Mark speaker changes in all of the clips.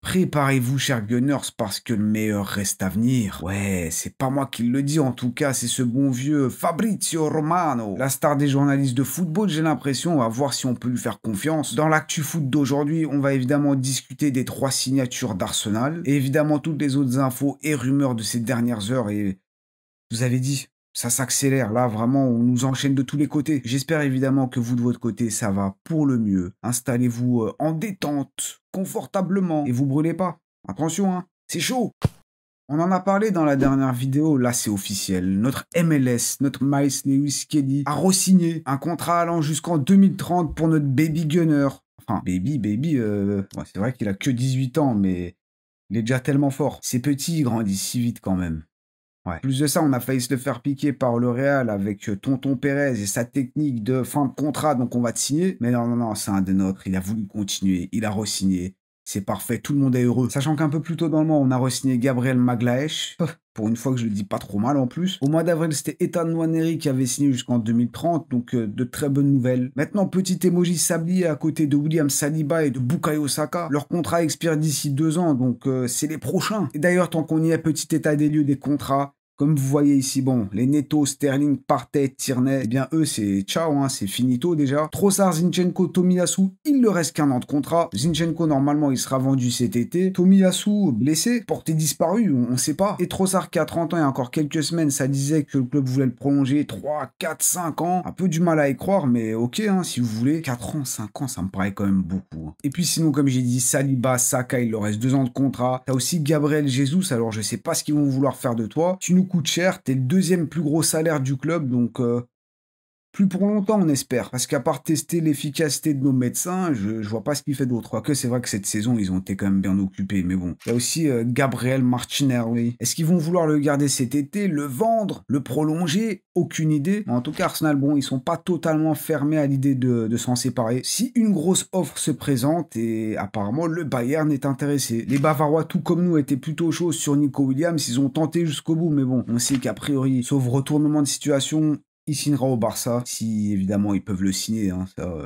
Speaker 1: Préparez-vous, chers Gunners, parce que le meilleur reste à venir. Ouais, c'est pas moi qui le dis, en tout cas, c'est ce bon vieux Fabrizio Romano. La star des journalistes de football, j'ai l'impression, on va voir si on peut lui faire confiance. Dans l'actu foot d'aujourd'hui, on va évidemment discuter des 3 signatures d'Arsenal, et évidemment toutes les autres infos et rumeurs de ces dernières heures, et vous avez dit, ça s'accélère, là vraiment on nous enchaîne de tous les côtés. J'espère évidemment que vous de votre côté ça va pour le mieux. Installez-vous en détente, confortablement, et vous brûlez pas. Attention hein, c'est chaud. On en a parlé dans la dernière vidéo, là c'est officiel. Notre MLS, notre Miles Lewis Kelly a re-signé un contrat allant jusqu'en 2030 pour notre baby gunner. Enfin, baby, ouais, c'est vrai qu'il a que 18 ans, mais il est déjà tellement fort. C'est petit, il grandit si vite quand même. Ouais. Plus de ça, on a failli se le faire piquer par le Real avec Tonton Pérez et sa technique de fin de contrat, donc on va te signer. Mais non, c'est un des nôtres, il a voulu continuer, il a re-signé. C'est parfait, tout le monde est heureux. Sachant qu'un peu plus tôt dans le mois, on a re-signé Gabriel Magalhaes. Pour une fois que je le dis pas trop mal en plus. Au mois d'avril, c'était Ethan Nwaneri qui avait signé jusqu'en 2030, donc de très bonnes nouvelles. Maintenant, petit emoji sablier à côté de William Saliba et de Bukayo Saka. Leur contrat expire d'ici 2 ans, donc c'est les prochains. Et d'ailleurs, tant qu'on y est, petit état des lieux des contrats. Comme vous voyez ici, bon, les Neto, Sterling, Partey, Tierney, eh bien eux c'est ciao, hein, c'est finito déjà. Trossard, Zinchenko, Tomiyasu, il ne reste qu'un an de contrat. Zinchenko normalement il sera vendu cet été. Tomiyasu blessé, porté disparu, on sait pas. Et Trossard qui a 30 ans il y a encore quelques semaines, ça disait que le club voulait le prolonger 3, 4, 5 ans. Un peu du mal à y croire, mais ok, hein, si vous voulez. 4 ans, 5 ans, ça me paraît quand même beaucoup. Hein. Et puis sinon, comme j'ai dit, Saliba, Saka, il leur reste 2 ans de contrat. T'as aussi Gabriel Jesus, alors je sais pas ce qu'ils vont vouloir faire de toi. Tu nous coûte cher, t'es le 2e plus gros salaire du club, donc plus pour longtemps on espère, parce qu'à part tester l'efficacité de nos médecins, je vois pas ce qu'il fait d'autre. Quoique c'est vrai que cette saison ils ont été quand même bien occupés, mais bon. Il y a aussi Gabriel Martinelli. Est-ce qu'ils vont vouloir le garder cet été, le vendre, le prolonger? Aucune idée. En tout cas Arsenal, bon, ils sont pas totalement fermés à l'idée de s'en séparer. Si une grosse offre se présente, et apparemment le Bayern est intéressé. Les Bavarois, tout comme nous, étaient plutôt chauds sur Nico Williams, ils ont tenté jusqu'au bout, mais bon, on sait qu'a priori, sauf retournement de situation, il signera au Barça, si évidemment ils peuvent le signer, hein.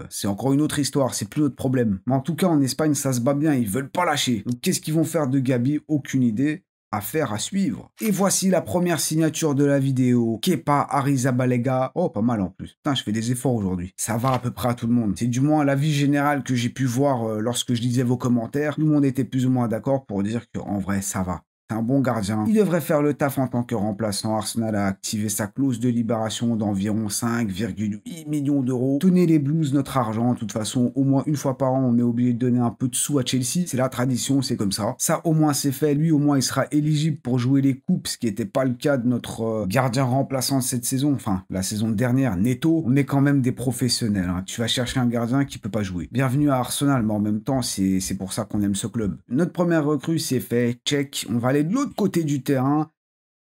Speaker 1: C'est encore une autre histoire, c'est plus notre problème. Mais en tout cas en Espagne ça se bat bien, ils veulent pas lâcher. Donc qu'est-ce qu'ils vont faire de Gabi? Aucune idée. Affaire à suivre. Et voici la première signature de la vidéo. Kepa Arrizabalaga. Oh, pas mal en plus. Putain, je fais des efforts aujourd'hui. Ça va à peu près à tout le monde. C'est du moins l'avis général que j'ai pu voir lorsque je lisais vos commentaires. Tout le monde était plus ou moins d'accord pour dire qu'en vrai, ça va. C'est un bon gardien. Il devrait faire le taf en tant que remplaçant. Arsenal a activé sa clause de libération d'environ 5,8 millions d'euros. Tenez les Blues notre argent. De toute façon, au moins une fois par an, on est obligé de donner un peu de sous à Chelsea. C'est la tradition, c'est comme ça. Ça, au moins, c'est fait. Lui, au moins, il sera éligible pour jouer les coupes, ce qui n'était pas le cas de notre gardien remplaçant de cette saison. Enfin, la saison dernière, Neto. On est quand même des professionnels. Hein. Tu vas chercher un gardien qui peut pas jouer. Bienvenue à Arsenal, mais en même temps, c'est pour ça qu'on aime ce club. Notre première recrue, c'est fait. Check. On va aller de l'autre côté du terrain,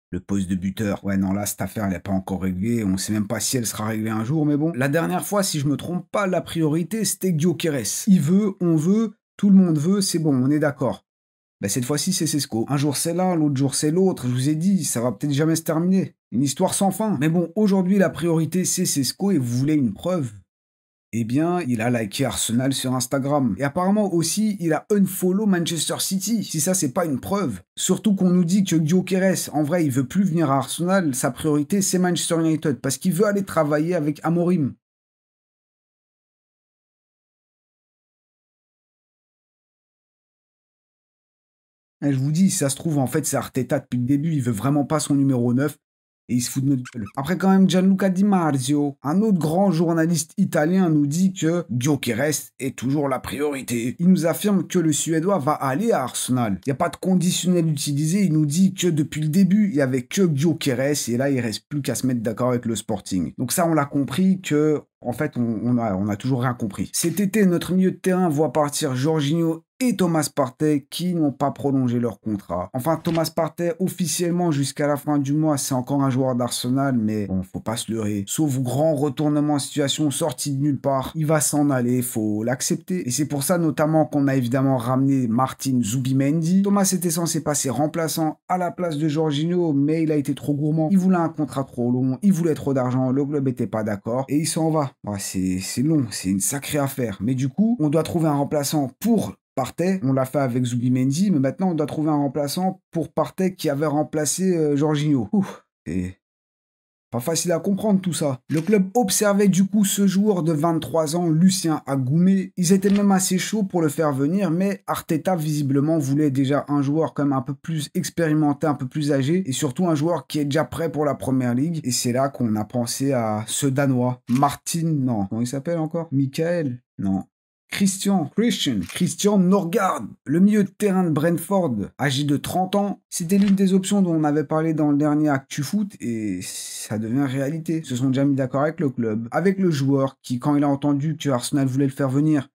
Speaker 1: le poste de buteur. Ouais, non, là, cette affaire, elle n'est pas encore réglée. On sait même pas si elle sera réglée un jour, mais bon. La dernière fois, si je me trompe pas, la priorité, c'était Gyökeres. Il veut, on veut, tout le monde veut, c'est bon, on est d'accord. Ben, cette fois-ci, c'est Sesco. Un jour, c'est l'un, l'autre jour, c'est l'autre. Je vous ai dit, ça va peut-être jamais se terminer. Une histoire sans fin. Mais bon, aujourd'hui, la priorité, c'est Sesco et vous voulez une preuve? Eh bien, il a liké Arsenal sur Instagram. Et apparemment aussi, il a unfollow Manchester City. Si ça, c'est pas une preuve. Surtout qu'on nous dit que Gyökeres, en vrai, il veut plus venir à Arsenal. Sa priorité, c'est Manchester United. Parce qu'il veut aller travailler avec Amorim. Et je vous dis, si ça se trouve, en fait, c'est Arteta depuis le début. Il veut vraiment pas son numéro 9. Et il se fout de notre gueule. Après, quand même, Gianluca Di Marzio, un autre grand journaliste italien, nous dit que Gyökeres est toujours la priorité. Il nous affirme que le Suédois va aller à Arsenal. Il n'y a pas de conditionnel utilisé. Il nous dit que depuis le début, il n'y avait que Gyökeres. Et là, il reste plus qu'à se mettre d'accord avec le Sporting. Donc ça, on l'a compris que... En fait, on a toujours rien compris. Cet été, notre milieu de terrain voit partir Jorginho et Thomas Partey qui n'ont pas prolongé leur contrat. Enfin, Thomas Partey, officiellement jusqu'à la fin du mois, c'est encore un joueur d'Arsenal, mais bon, faut pas se leurrer. Sauf grand retournement en situation sorti de nulle part, il va s'en aller, faut l'accepter. Et c'est pour ça notamment qu'on a évidemment ramené Martin Zubimendi. Thomas était censé passer remplaçant à la place de Jorginho, mais il a été trop gourmand. Il voulait un contrat trop long, il voulait trop d'argent, le club était pas d'accord, et il s'en va. Ouais, c'est long, c'est une sacrée affaire. Mais du coup, on doit trouver un remplaçant pour Partey. On l'a fait avec Zubimendi, mais maintenant on doit trouver un remplaçant pour Partey qui avait remplacé Jorginho. Et pas facile à comprendre tout ça. Le club observait du coup ce joueur de 23 ans, Lucien Agoumé. Ils étaient même assez chauds pour le faire venir, mais Arteta visiblement voulait déjà un joueur quand même un peu plus expérimenté, un peu plus âgé, et surtout un joueur qui est déjà prêt pour la Première Ligue. Et c'est là qu'on a pensé à ce Danois, Martin, non, comment il s'appelle encore? Michael? Non. Christian Norgard, le milieu de terrain de Brentford, âgé de 30 ans. C'était l'une des options dont on avait parlé dans le dernier Actu Foot et ça devient réalité. Ils se sont déjà mis d'accord avec le club, avec le joueur qui, quand il a entendu que Arsenal voulait le faire venir,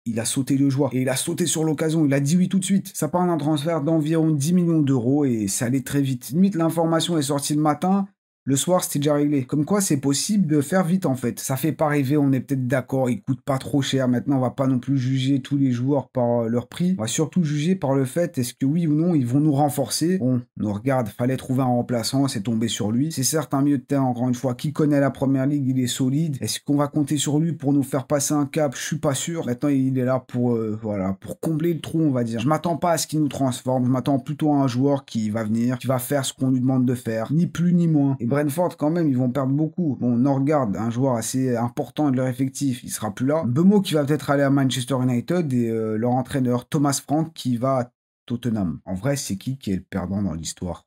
Speaker 1: il a sauté le joie et il a sauté sur l'occasion, il a dit oui tout de suite. Ça parle d'un transfert d'environ 10 millions d'euros et ça allait très vite. Limite, l'information est sortie le matin. Le soir, c'était déjà réglé. Comme quoi, c'est possible de faire vite, en fait. Ça fait pas rêver, on est peut-être d'accord, ils coûtent pas trop cher. Maintenant, on va pas non plus juger tous les joueurs par leur prix. On va surtout juger par le fait, est-ce que oui ou non, ils vont nous renforcer. Bon, nous regarde, fallait trouver un remplaçant, c'est tombé sur lui. C'est certes un milieu de terrain, encore une fois, qui connaît la Première Ligue, il est solide. Est-ce qu'on va compter sur lui pour nous faire passer un cap? Je suis pas sûr. Maintenant, il est là pour, voilà, pour combler le trou, on va dire. Je m'attends pas à ce qu'il nous transforme. Je m'attends plutôt à un joueur qui va venir, qui va faire ce qu'on lui demande de faire. Ni plus ni moins. Et Brentford, quand même, ils vont perdre beaucoup. Bon, Norgard, un joueur assez important de leur effectif, il sera plus là. Bemo qui va peut-être aller à Manchester United et leur entraîneur Thomas Frank qui va à Tottenham. En vrai, c'est qui est le perdant dans l'histoire?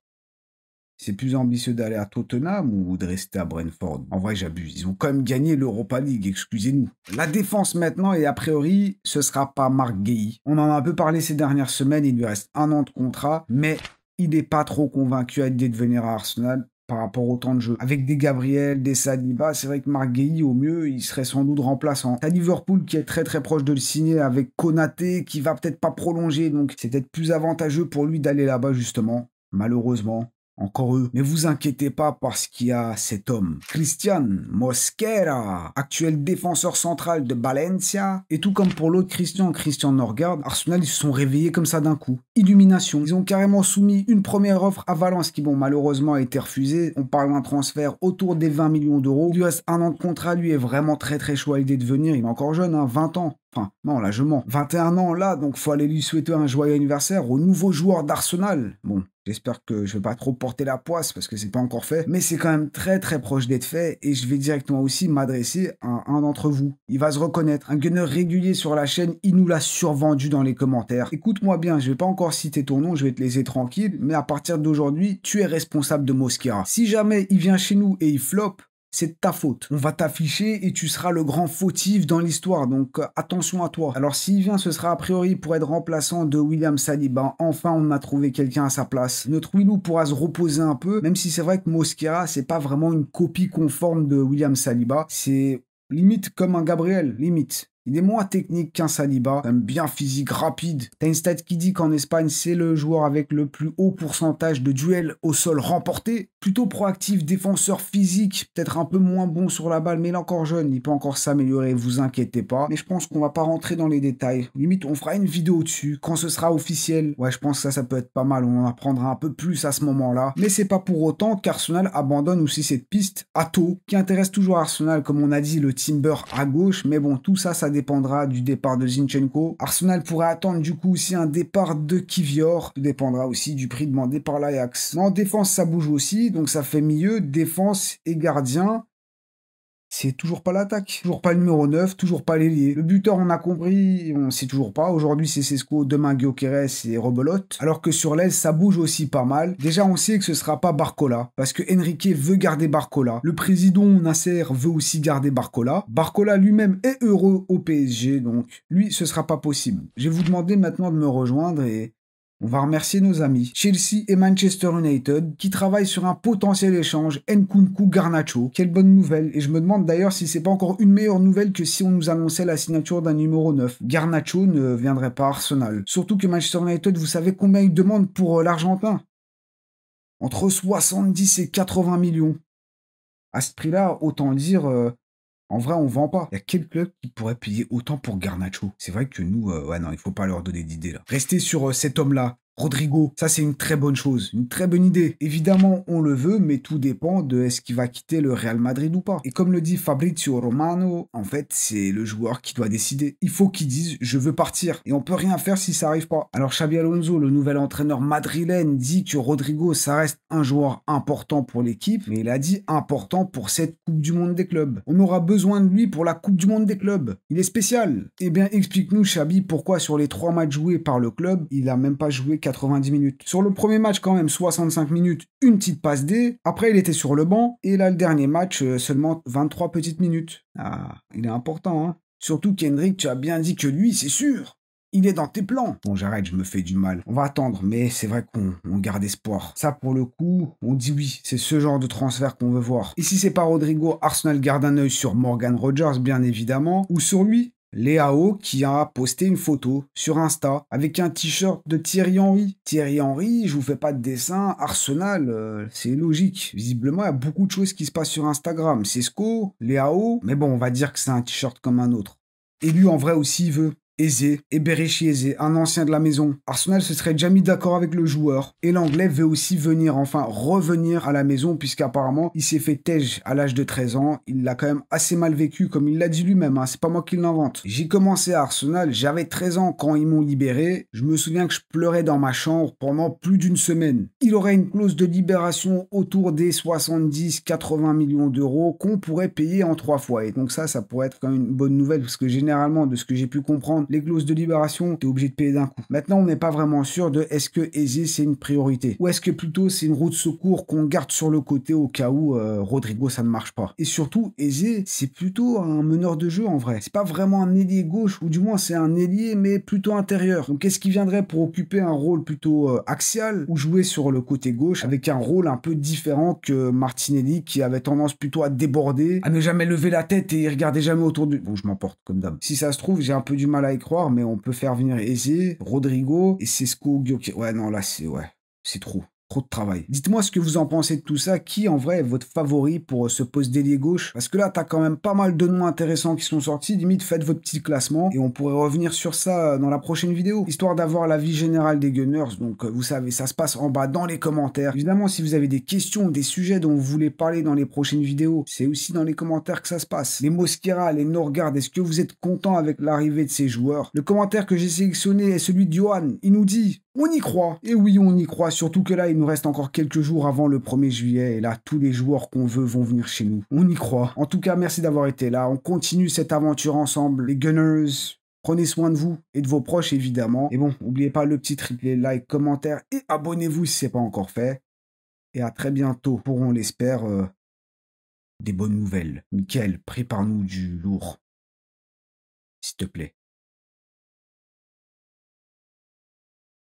Speaker 1: C'est plus ambitieux d'aller à Tottenham ou de rester à Brentford? En vrai, j'abuse. Ils ont quand même gagné l'Europa League, excusez-nous. La défense maintenant, et a priori, ce sera pas Marc Guéhi. On en a un peu parlé ces dernières semaines, il lui reste 1 an de contrat, mais il n'est pas trop convaincu à l'idée de venir à Arsenal par rapport au temps de jeu. Avec des Gabriel, des Saliba, c'est vrai que Marc Guéhi, au mieux, il serait sans doute remplaçant. T'as Liverpool qui est très très proche de le signer avec Konaté, qui va peut-être pas prolonger, donc c'est peut-être plus avantageux pour lui d'aller là-bas justement, malheureusement. Encore eux. Mais vous inquiétez pas parce qu'il y a cet homme, Christian Mosquera, actuel défenseur central de Valencia. Et tout comme pour l'autre Christian Norgard, Arsenal, ils se sont réveillés comme ça d'un coup. Illumination. Ils ont carrément soumis une première offre à Valence qui, bon, malheureusement a été refusée. On parle d'un transfert autour des 20 millions d'euros. Il lui reste 1 an de contrat, lui est vraiment très très chaud à l'idée de venir. Il est encore jeune, hein, 20 ans. Enfin, non, là, je mens. 21 ans, là, donc faut aller lui souhaiter un joyeux anniversaire au nouveau joueur d'Arsenal. Bon, j'espère que je vais pas trop porter la poisse parce que c'est pas encore fait. Mais c'est quand même très très proche d'être fait et je vais directement aussi m'adresser à un d'entre vous. Il va se reconnaître. Un gunner régulier sur la chaîne, il nous l'a survendu dans les commentaires. Écoute-moi bien, je vais pas encore citer ton nom, je vais te laisser tranquille. Mais à partir d'aujourd'hui, tu es responsable de Mosquera. Si jamais il vient chez nous et il flop, c'est de ta faute. On va t'afficher et tu seras le grand fautif dans l'histoire, donc attention à toi. Alors s'il vient, ce sera a priori pour être remplaçant de William Saliba. Enfin, on a trouvé quelqu'un à sa place. Notre Willou pourra se reposer un peu, même si c'est vrai que Mosquera, c'est pas vraiment une copie conforme de William Saliba. C'est limite comme un Gabriel, limite. Il est moins technique qu'un Saliba, quand même bien physique, rapide. T'as une stat qui dit qu'en Espagne, c'est le joueur avec le plus haut pourcentage de duels au sol remportés. Plutôt proactif, défenseur physique, peut-être un peu moins bon sur la balle, mais il est encore jeune, il peut encore s'améliorer, vous inquiétez pas. Mais je pense qu'on va pas rentrer dans les détails. Limite, on fera une vidéo dessus, quand ce sera officiel. Ouais, je pense que ça peut être pas mal, on en apprendra un peu plus à ce moment-là. Mais c'est pas pour autant qu'Arsenal abandonne aussi cette piste à tôt, qui intéresse toujours Arsenal, comme on a dit, le Timber à gauche. Mais bon, tout ça, ça dépendra du départ de Zinchenko. Arsenal pourrait attendre du coup aussi un départ de Kivior. Tout dépendra aussi du prix demandé par l'Ajax. Mais en défense, ça bouge aussi, donc ça fait milieu, défense et gardien. C'est toujours pas l'attaque, toujours pas le numéro 9, toujours pas l'ailier. Le buteur, on a compris, on sait toujours pas. Aujourd'hui, c'est Sesko, demain Gyökeres et Rebelote. Alors que sur l'aile, ça bouge aussi pas mal. Déjà, on sait que ce sera pas Barcola, parce que Enrique veut garder Barcola. Le président Nasser veut aussi garder Barcola. Barcola lui-même est heureux au PSG, donc lui, ce sera pas possible. Je vais vous demander maintenant de me rejoindre et on va remercier nos amis Chelsea et Manchester United qui travaillent sur un potentiel échange Nkunku-Garnacho. Quelle bonne nouvelle. Et je me demande d'ailleurs si c'est pas encore une meilleure nouvelle que si on nous annonçait la signature d'un numéro 9. Garnacho ne viendrait pas à Arsenal. Surtout que Manchester United, vous savez combien ils demandent pour l'Argentin? Entre 70 et 80 millions. À ce prix-là, autant dire... En vrai, on vend pas. Il y a quel club qui pourrait payer autant pour Garnacho? C'est vrai que nous, ouais, non, il faut pas leur donner d'idées, là. Restez sur cet homme-là. Rodrigo, ça c'est une très bonne chose, une très bonne idée. Évidemment, on le veut, mais tout dépend de est-ce qu'il va quitter le Real Madrid ou pas. Et comme le dit Fabrizio Romano, en fait, c'est le joueur qui doit décider. Il faut qu'il dise « je veux partir » et on peut rien faire si ça arrive pas. Alors Xabi Alonso, le nouvel entraîneur madrilène, dit que Rodrigo, ça reste un joueur important pour l'équipe, mais il a dit important pour cette Coupe du Monde des clubs. On aura besoin de lui pour la Coupe du Monde des clubs. Il est spécial. Eh bien, explique-nous, Xabi, pourquoi sur les 3 matchs joués par le club, il a même pas joué 90 minutes. Sur le premier match, quand même, 65 minutes, une petite passe D. Après, il était sur le banc. Et là, le dernier match, seulement 23 petites minutes. Ah, il est important, hein. Surtout qu'Hendrick, tu as bien dit que lui, c'est sûr. Il est dans tes plans. Bon, j'arrête, je me fais du mal. On va attendre, mais c'est vrai qu'on garde espoir. Ça, pour le coup, on dit oui. C'est ce genre de transfert qu'on veut voir. Et si c'est pas Rodrigo, Arsenal garde un œil sur Morgan Rogers, bien évidemment. Ou sur lui, Léao, qui a posté une photo sur Insta avec un t-shirt de Thierry Henry. Thierry Henry, je vous fais pas de dessin. Arsenal, c'est logique. Visiblement, il y a beaucoup de choses qui se passent sur Instagram. Sesco, Léao, mais bon, on va dire que c'est un t-shirt comme un autre. Et lui, en vrai aussi, il veut. Eze, et Berechi Eze, un ancien de la maison. Arsenal se serait déjà mis d'accord avec le joueur. Et l'anglais veut aussi venir, enfin revenir à la maison, puisqu'apparemment, il s'est fait tège à l'âge de 13 ans. Il l'a quand même assez mal vécu, comme il l'a dit lui-même, hein. C'est pas moi qui l'invente. J'ai commencé à Arsenal, j'avais 13 ans quand ils m'ont libéré. Je me souviens que je pleurais dans ma chambre pendant plus d'une semaine. Il aurait une clause de libération autour des 70-80 millions d'euros qu'on pourrait payer en 3 fois. Et donc ça pourrait être quand même une bonne nouvelle, parce que généralement, de ce que j'ai pu comprendre, les clauses de libération, t'es obligé de payer d'un coup. Maintenant, on n'est pas vraiment sûr de est-ce que Eze c'est une priorité ou est-ce que plutôt c'est une roue de secours qu'on garde sur le côté au cas où Rodrigo ça ne marche pas. Et surtout, Eze c'est plutôt un meneur de jeu en vrai. C'est pas vraiment un ailier gauche ou du moins c'est un ailier mais plutôt intérieur. Donc qu'est-ce qui viendrait pour occuper un rôle plutôt axial ou jouer sur le côté gauche avec un rôle un peu différent que Martinelli qui avait tendance plutôt à déborder, à ne jamais lever la tête et regarder jamais autour de... Bon, je m'emporte comme d'hab. Si ça se trouve, j'ai un peu du mal à y croire, mais on peut faire venir Eze, Rodrigo et Sesco, Gyökeres. Ouais, non, là, c'est trop. Trop de travail. Dites-moi ce que vous en pensez de tout ça. Qui, en vrai, est votre favori pour ce poste d'ailier gauche? Parce que là, t'as quand même pas mal de noms intéressants qui sont sortis. Limite, faites votre petit classement et on pourrait revenir sur ça dans la prochaine vidéo, histoire d'avoir l'avis général des Gunners. Donc, vous savez, ça se passe en bas dans les commentaires. Évidemment, si vous avez des questions, des sujets dont vous voulez parler dans les prochaines vidéos, c'est aussi dans les commentaires que ça se passe. Les Mosquera, les Norgard, est-ce que vous êtes content avec l'arrivée de ces joueurs? Le commentaire que j'ai sélectionné est celui de Johan. Il nous dit... On y croit. Et oui, on y croit. Surtout que là, il nous reste encore quelques jours avant le 1er juillet. Et là, tous les joueurs qu'on veut vont venir chez nous. On y croit. En tout cas, merci d'avoir été là. On continue cette aventure ensemble. Les Gunners, prenez soin de vous et de vos proches, évidemment. Et bon, n'oubliez pas le petit triplé, like, commentaire et abonnez-vous si ce n'est pas encore fait. Et à très bientôt pour, on l'espère, des bonnes nouvelles. Mickaël, prépare-nous du lourd. S'il te plaît.